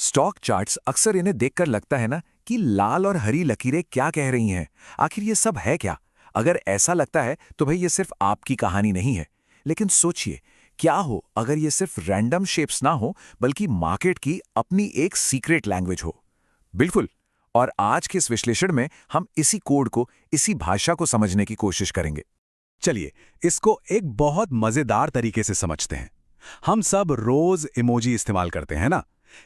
Stock charts अक्सर इन्हें देखकर लगता है ना कि लाल और हरी लकीरें क्या कह रही हैं। आखिर ये सब है क्या? अगर ऐसा लगता है तो भाई ये सिर्फ आपकी कहानी नहीं है। लेकिन सोचिए, क्या हो अगर ये सिर्फ रैंडम शेप्स ना हो बल्कि मार्केट की अपनी एक सीक्रेट लैंग्वेज हो। बिल्कुल। और आज के इस विश्लेषण में हम इसी कोड को, इसी भाषा को समझने की कोशिश करेंगे। चलिए, इसको एक बहुत मजेदार तरीके से समझते हैं। हम सब रोज इमोजी इस्तेमाल करते हैं ना।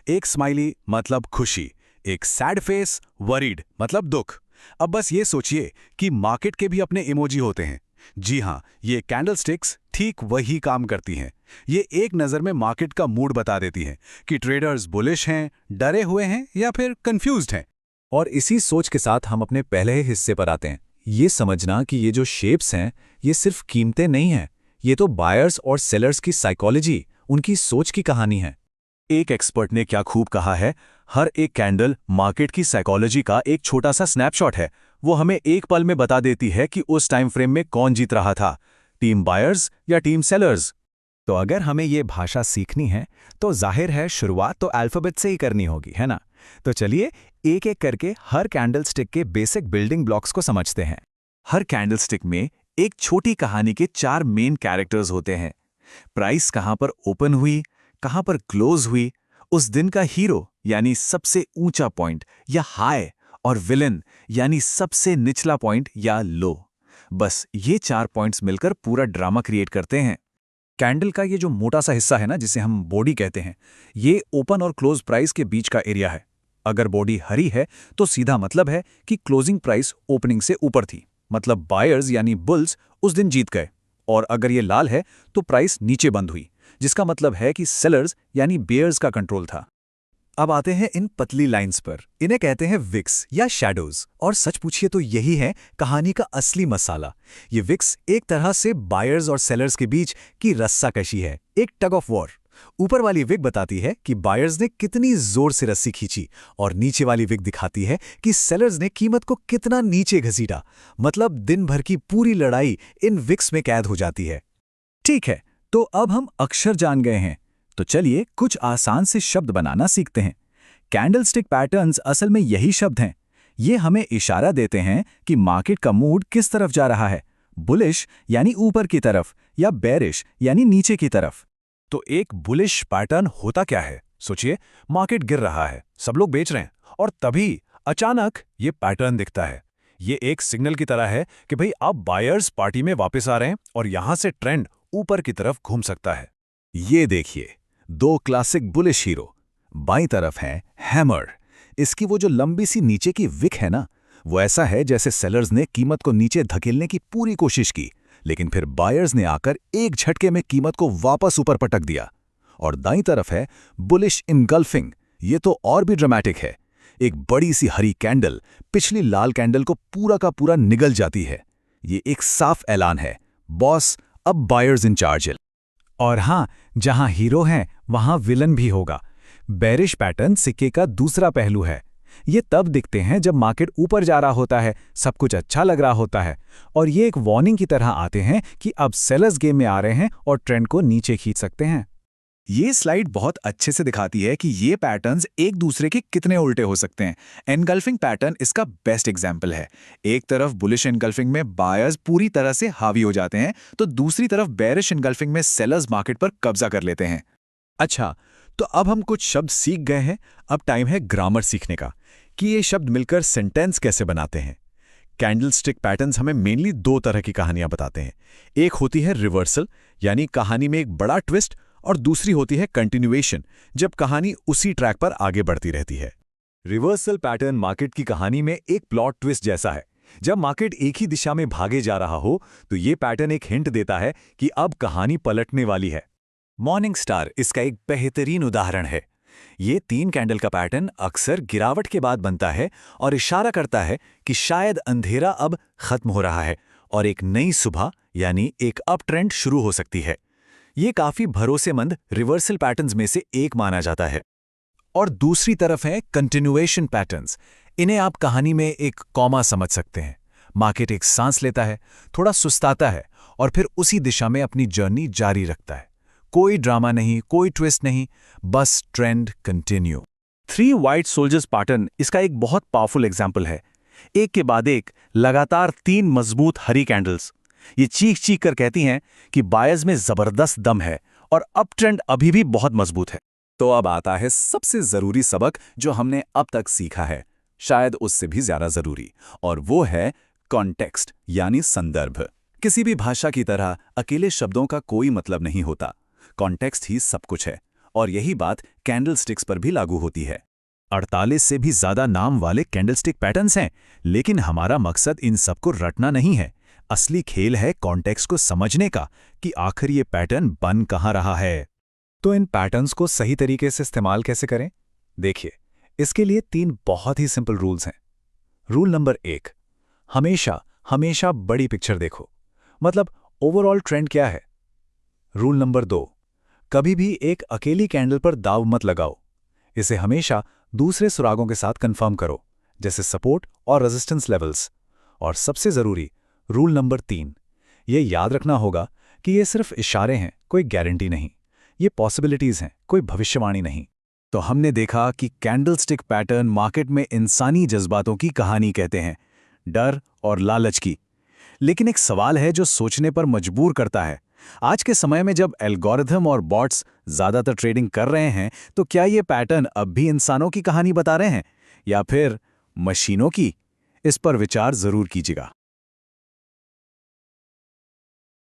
एक स्माइली मतलब खुशी, एक सैड फेस वरीड मतलब दुख। अब बस ये सोचिए कि मार्केट के भी अपने इमोजी होते हैं। जी हाँ, ये कैंडलस्टिक्स ठीक वही काम करती हैं। ये एक नज़र में मार्केट का मूड बता देती हैं कि ट्रेडर्स बुलिश हैं, डरे हुए हैं या फिर कंफ्यूज्ड हैं। और इसी सोच के साथ हम अपने पहले हिस्से पर आते हैं। ये समझना कि ये जो शेप्स हैं, ये सिर्फ कीमतें नहीं हैं। ये तो बायर्स और सेलर्स की साइकोलॉजी, उनकी सोच की कहानी है। एक एक्सपर्ट ने क्या खूब कहा है, हर एक कैंडल मार्केट की साइकोलॉजी का एक छोटा सा स्नैपशॉट है। वो हमें एक पल में बता देती है कि उस टाइम फ्रेम में कौन जीत रहा था, टीम बायर्स या टीम सेलर्स। तो अगर हमें ये भाषा सीखनी है तो जाहिर है शुरुआत तो अल्फ़ाबेट से ही करनी होगी, है ना। तो चलिए एक एक करके हर कैंडलस्टिक के बेसिक बिल्डिंग ब्लॉक्स को समझते हैं। हर कैंडलस्टिक में एक छोटी कहानी के 4 मेन कैरेक्टर्स होते हैं। प्राइस कहां पर ओपन हुई, कहां पर क्लोज हुई, उस दिन का हीरो यानी सबसे ऊंचा पॉइंट या हाई, और विलन यानी सबसे निचला पॉइंट या लो। बस ये 4 पॉइंट्स मिलकर पूरा ड्रामा क्रिएट करते हैं। कैंडल का ये जो मोटा सा हिस्सा है ना, जिसे हम बॉडी कहते हैं, ये ओपन और क्लोज प्राइस के बीच का एरिया है। अगर बॉडी हरी है तो सीधा मतलब है कि क्लोजिंग प्राइस ओपनिंग से ऊपर थी, मतलब बायर्स यानी बुल्स उस दिन जीत गए। और अगर ये लाल है तो प्राइस नीचे बंद हुई, जिसका मतलब है कि सेलर्स यानी बेयर्स का कंट्रोल था। अब आते हैं इन पतली लाइंस पर। इन्हें कहते हैं विक्स या शैडोज। और सच पूछिए तो यही है कहानी का असली मसाला। ये विक्स एक तरह से बायर्स और सेलर्स के बीच की रस्साकशी है, एक टग ऑफ वॉर। ऊपर वाली विक बताती है कि बायर्स ने कितनी जोर से रस्सी खींची, और नीचे वाली विक दिखाती है कि सेलर्स ने कीमत को कितना नीचे घसीटा। मतलब दिन भर की पूरी लड़ाई इन विक्स में कैद हो जाती है। ठीक है, तो अब हम अक्षर जान गए हैं, तो चलिए कुछ आसान से शब्द बनाना सीखते हैं। कैंडलस्टिक पैटर्न्स असल में यही शब्द हैं। ये हमें इशारा देते हैं कि मार्केट का मूड किस तरफ जा रहा है, बुलिश यानी ऊपर की तरफ या बेरिश यानी नीचे की तरफ। तो एक बुलिश पैटर्न होता क्या है? सोचिए, मार्केट गिर रहा है, सब लोग बेच रहे हैं, और तभी अचानक ये पैटर्न दिखता है। ये एक सिग्नल की तरह है कि भाई अब बायर्स पार्टी में वापस आ रहे हैं और यहां से ट्रेंड ऊपर की तरफ घूम सकता है। ये देखिए, 2 क्लासिक बुलिश हीरो। बाईं तरफ है हैमर। इसकी वो जो लंबी सी नीचे की विक है ना, वो ऐसा है जैसे सेलर्स ने कीमत को नीचे धकेलने की पूरी कोशिश की, लेकिन फिर बायर्स ने आकर एक झटके में कीमत को वापस ऊपर पटक दिया। और दाईं तरफ है बुलिश इनगल्फिंग। ये तो और भी ड्रामेटिक है। एक बड़ी सी हरी कैंडल पिछली लाल कैंडल को पूरा का पूरा निगल जाती है। ये एक साफ ऐलान है, बॉस अब बायर्स इन चार्ज है। और हाँ, जहां हीरो हैं वहां विलन भी होगा। बेरिश पैटर्न सिक्के का दूसरा पहलू है। ये तब दिखते हैं जब मार्केट ऊपर जा रहा होता है, सब कुछ अच्छा लग रहा होता है, और ये एक वार्निंग की तरह आते हैं कि अब सेलर्स गेम में आ रहे हैं और ट्रेंड को नीचे खींच सकते हैं। ये स्लाइड बहुत अच्छे से दिखाती है कि ये पैटर्न्स एक दूसरे के कितने उल्टे हो सकते हैं। एनगल्फिंग पैटर्न इसका बेस्ट एग्जाम्पल है। एक तरफ बुलिश एनगल्फिंग में बायर्स पूरी तरह से हावी हो जाते हैं, तो दूसरी तरफ बेरिश एनगल्फिंग में सेलर्स मार्केट पर कब्जा कर लेते हैं। अच्छा, तो अब हम कुछ शब्द सीख गए हैं। अब टाइम है ग्रामर सीखने का, कि ये शब्द मिलकर सेंटेंस कैसे बनाते हैं। कैंडलस्टिक पैटर्न्स हमें मेनली 2 तरह की कहानियां बताते हैं। एक होती है रिवर्सल, यानी कहानी में एक बड़ा ट्विस्ट, और दूसरी होती है कंटिन्यूएशन, जब कहानी उसी ट्रैक पर आगे बढ़ती रहती है। रिवर्सल पैटर्न मार्केट की कहानी में एक प्लॉट ट्विस्ट जैसा है। जब मार्केट एक ही दिशा में भागे जा रहा हो तो ये पैटर्न एक हिंट देता है कि अब कहानी पलटने वाली है। मॉर्निंग स्टार इसका एक बेहतरीन उदाहरण है। ये 3 कैंडल का पैटर्न अक्सर गिरावट के बाद बनता है और इशारा करता है कि शायद अंधेरा अब खत्म हो रहा है और एक नई सुबह यानी एक अप ट्रेंड शुरू हो सकती है। ये काफी भरोसेमंद रिवर्सल पैटर्न्स में से एक माना जाता है। और दूसरी तरफ है कंटिन्यूएशन पैटर्न्स। इन्हें आप कहानी में एक कॉमा समझ सकते हैं। मार्केट एक सांस लेता है, थोड़ा सुस्ताता है और फिर उसी दिशा में अपनी जर्नी जारी रखता है। कोई ड्रामा नहीं, कोई ट्विस्ट नहीं, बस trend continue. 3 white soldiers pattern इसका एक बहुत पावरफुल एग्जाम्पल है। एक के बाद एक लगातार 3 मजबूत हरी कैंडल्स। ये चीख चीख कर कहती हैं कि बायर्स में जबरदस्त दम है और अप ट्रेंड अभी भी बहुत मजबूत है। तो अब आता है सबसे जरूरी सबक जो हमने अब तक सीखा है, शायद उससे भी ज्यादा जरूरी, और वो है कॉन्टेक्स्ट यानी संदर्भ। किसी भी भाषा की तरह अकेले शब्दों का कोई मतलब नहीं होता, कॉन्टेक्स्ट ही सब कुछ है। और यही बात कैंडलस्टिक्स पर भी लागू होती है। 48 से भी ज्यादा नाम वाले कैंडलस्टिक पैटर्न्स हैं, लेकिन हमारा मकसद इन सबको रटना नहीं है। असली खेल है कॉन्टेक्स्ट को समझने का कि आखिर ये पैटर्न बन कहाँ रहा है। तो इन पैटर्न्स को सही तरीके से इस्तेमाल कैसे करें? देखिए, इसके लिए 3 बहुत ही सिंपल रूल्स हैं। रूल नंबर 1, हमेशा बड़ी पिक्चर देखो, मतलब ओवरऑल ट्रेंड क्या है। रूल नंबर 2, कभी भी एक अकेली कैंडल पर दाव मत लगाओ, इसे हमेशा दूसरे सुरागों के साथ कंफर्म करो, जैसे सपोर्ट और रेजिस्टेंस लेवल्स। और सबसे जरूरी रूल नंबर 3, ये याद रखना होगा कि ये सिर्फ इशारे हैं, कोई गारंटी नहीं। ये पॉसिबिलिटीज हैं, कोई भविष्यवाणी नहीं। तो हमने देखा कि कैंडलस्टिक पैटर्न मार्केट में इंसानी जज्बातों की कहानी कहते हैं, डर और लालच की। लेकिन एक सवाल है जो सोचने पर मजबूर करता है। आज के समय में जब एल्गोरिथम और बॉट्स ज्यादातर ट्रेडिंग कर रहे हैं, तो क्या ये पैटर्न अब भी इंसानों की कहानी बता रहे हैं या फिर मशीनों की? इस पर विचार जरूर कीजिएगा।